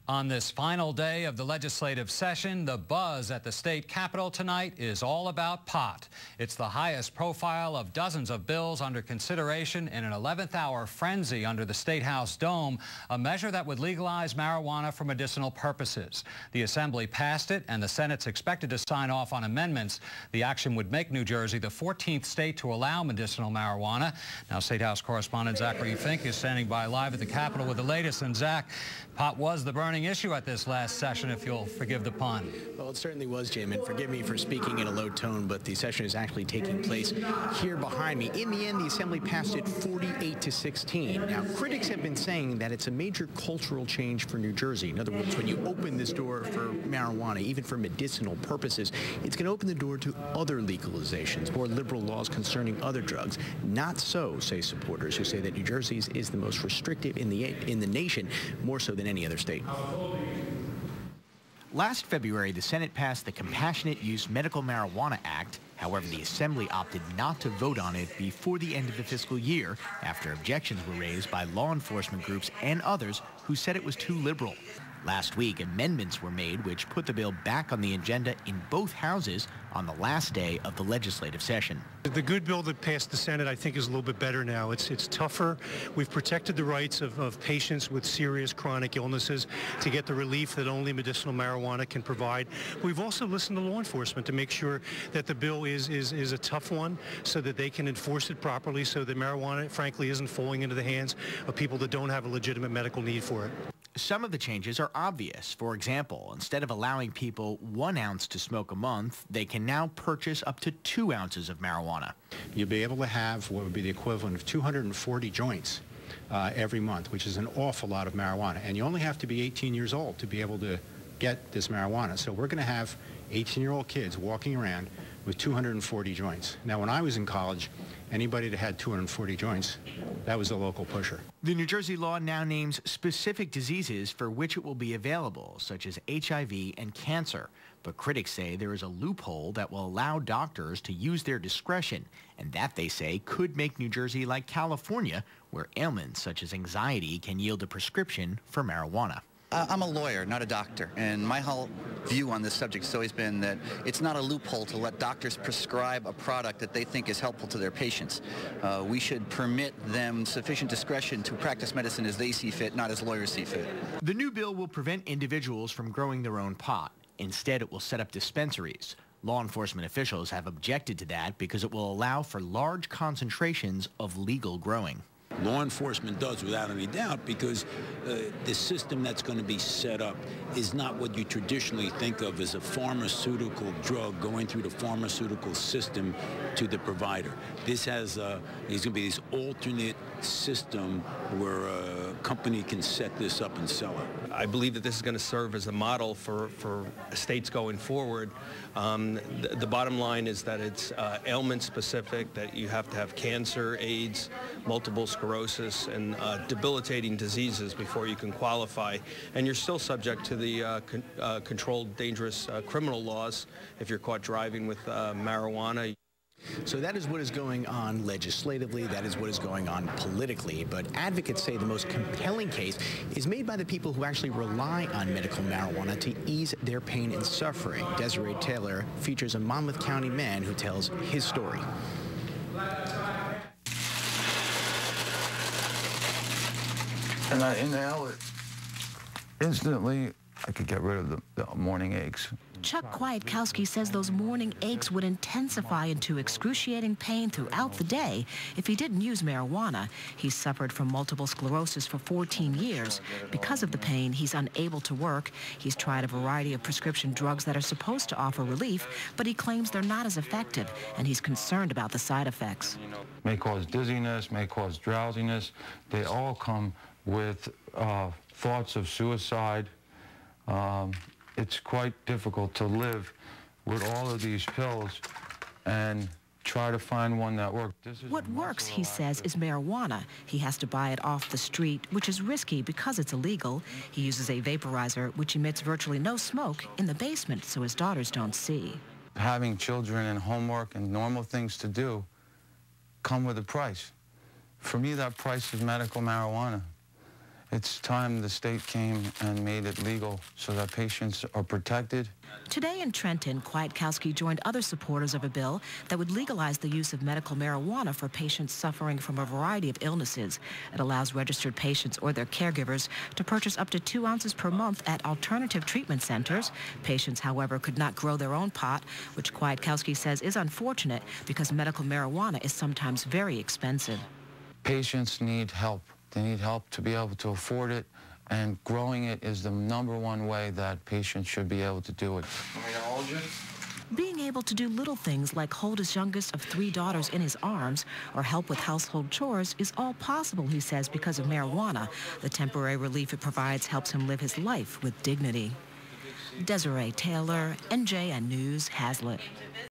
On this final day of the legislative session, the buzz at the state capitol tonight is all about pot. It's the highest profile of dozens of bills under consideration in an 11th hour frenzy under the State House dome, a measure that would legalize marijuana for medicinal purposes. The Assembly passed it, and the Senate's expected to sign off on amendments. The action would make New Jersey the 14th state to allow medicinal marijuana. Now, State House correspondent Zachary Fink is standing by live at the Capitol with the latest. And Zach, pot was the burning issue at this last session, if you'll forgive the pun. Well, it certainly was, Jim, and forgive me for speaking in a low tone, but the session is actually taking place here behind me. In the end, the Assembly passed it 48-16. Now, critics have been saying that it's a major cultural change for New Jersey. In other words, when you open this door for marijuana, even for medicinal purposes, it's going to open the door to other legalizations, more liberal laws concerning other drugs. Not so, say supporters who say that New Jersey's is the most restrictive in the nation, more so than any other state. Last February, the Senate passed the Compassionate Use Medical Marijuana Act. However, the Assembly opted not to vote on it before the end of the fiscal year after objections were raised by law enforcement groups and others who said it was too liberal. Last week, amendments were made which put the bill back on the agenda in both houses on the last day of the legislative session. The good bill that passed the Senate, I think, is a little bit better now. It's tougher. We've protected the rights of patients with serious chronic illnesses to get the relief that only medicinal marijuana can provide. We've also listened to law enforcement to make sure that the bill is a tough one so that they can enforce it properly, so that marijuana, frankly, isn't falling into the hands of people that don't have a legitimate medical need for it. Some of the changes are obvious. For example, instead of allowing people 1 ounce to smoke a month, they can now purchase up to 2 ounces of marijuana. You'll be able to have what would be the equivalent of 240 joints every month, which is an awful lot of marijuana. And you only have to be 18 years old to be able to get this marijuana. So we're going to have 18-year-old kids walking around with 240 joints. Now, when I was in college, anybody that had 240 joints, that was a local pusher. The New Jersey law now names specific diseases for which it will be available, such as HIV and cancer. But critics say there is a loophole that will allow doctors to use their discretion, and that, they say, could make New Jersey like California, where ailments such as anxiety can yield a prescription for marijuana. I'm a lawyer, not a doctor, and my whole view on this subject has always been that it's not a loophole to let doctors prescribe a product that they think is helpful to their patients. We should permit them sufficient discretion to practice medicine as they see fit, not as lawyers see fit. The new bill will prevent individuals from growing their own pot. Instead, it will set up dispensaries. Law enforcement officials have objected to that because it will allow for large concentrations of legal growing. Law enforcement does, without any doubt, because the system that's going to be set up is not what you traditionally think of as a pharmaceutical drug going through the pharmaceutical system to the provider. This has there's going to be this alternate system where a company can set this up and sell it. I believe that this is going to serve as a model for states going forward. The bottom line is that it's ailment specific, that you have to have cancer, AIDS, multiple sclerosis, and debilitating diseases before you can qualify. And you're still subject to the controlled dangerous criminal laws if you're caught driving with marijuana. So that is what is going on legislatively, that is what is going on politically, but advocates say the most compelling case is made by the people who actually rely on medical marijuana to ease their pain and suffering. Desiree Taylor features a Monmouth County man who tells his story. And I inhale it. Instantly, I could get rid of the morning aches. Chuck Kwiatkowski says those morning aches would intensify into excruciating pain throughout the day if he didn't use marijuana. He's suffered from multiple sclerosis for 14 years. Because of the pain, he's unable to work. He's tried a variety of prescription drugs that are supposed to offer relief, but he claims they're not as effective, and he's concerned about the side effects. May cause dizziness, may cause drowsiness. They all come with thoughts of suicide. It's quite difficult to live with all of these pills and try to find one that works. What works, he says, is marijuana. He has to buy it off the street, which is risky because it's illegal. He uses a vaporizer, which emits virtually no smoke, in the basement so his daughters don't see. Having children and homework and normal things to do come with a price. For me, that price is medical marijuana. It's time the state came and made it legal so that patients are protected. Today in Trenton, Kwiatkowski joined other supporters of a bill that would legalize the use of medical marijuana for patients suffering from a variety of illnesses. It allows registered patients or their caregivers to purchase up to 2 ounces per month at alternative treatment centers. Patients, however, could not grow their own pot, which Kwiatkowski says is unfortunate because medical marijuana is sometimes very expensive. Patients need help. They need help to be able to afford it, and growing it is the #1 way that patients should be able to do it. Want me to hold you? Being able to do little things like hold his youngest of 3 daughters in his arms or help with household chores is all possible, he says, because of marijuana. The temporary relief it provides helps him live his life with dignity. Desiree Taylor, NJN News, Hazlitt.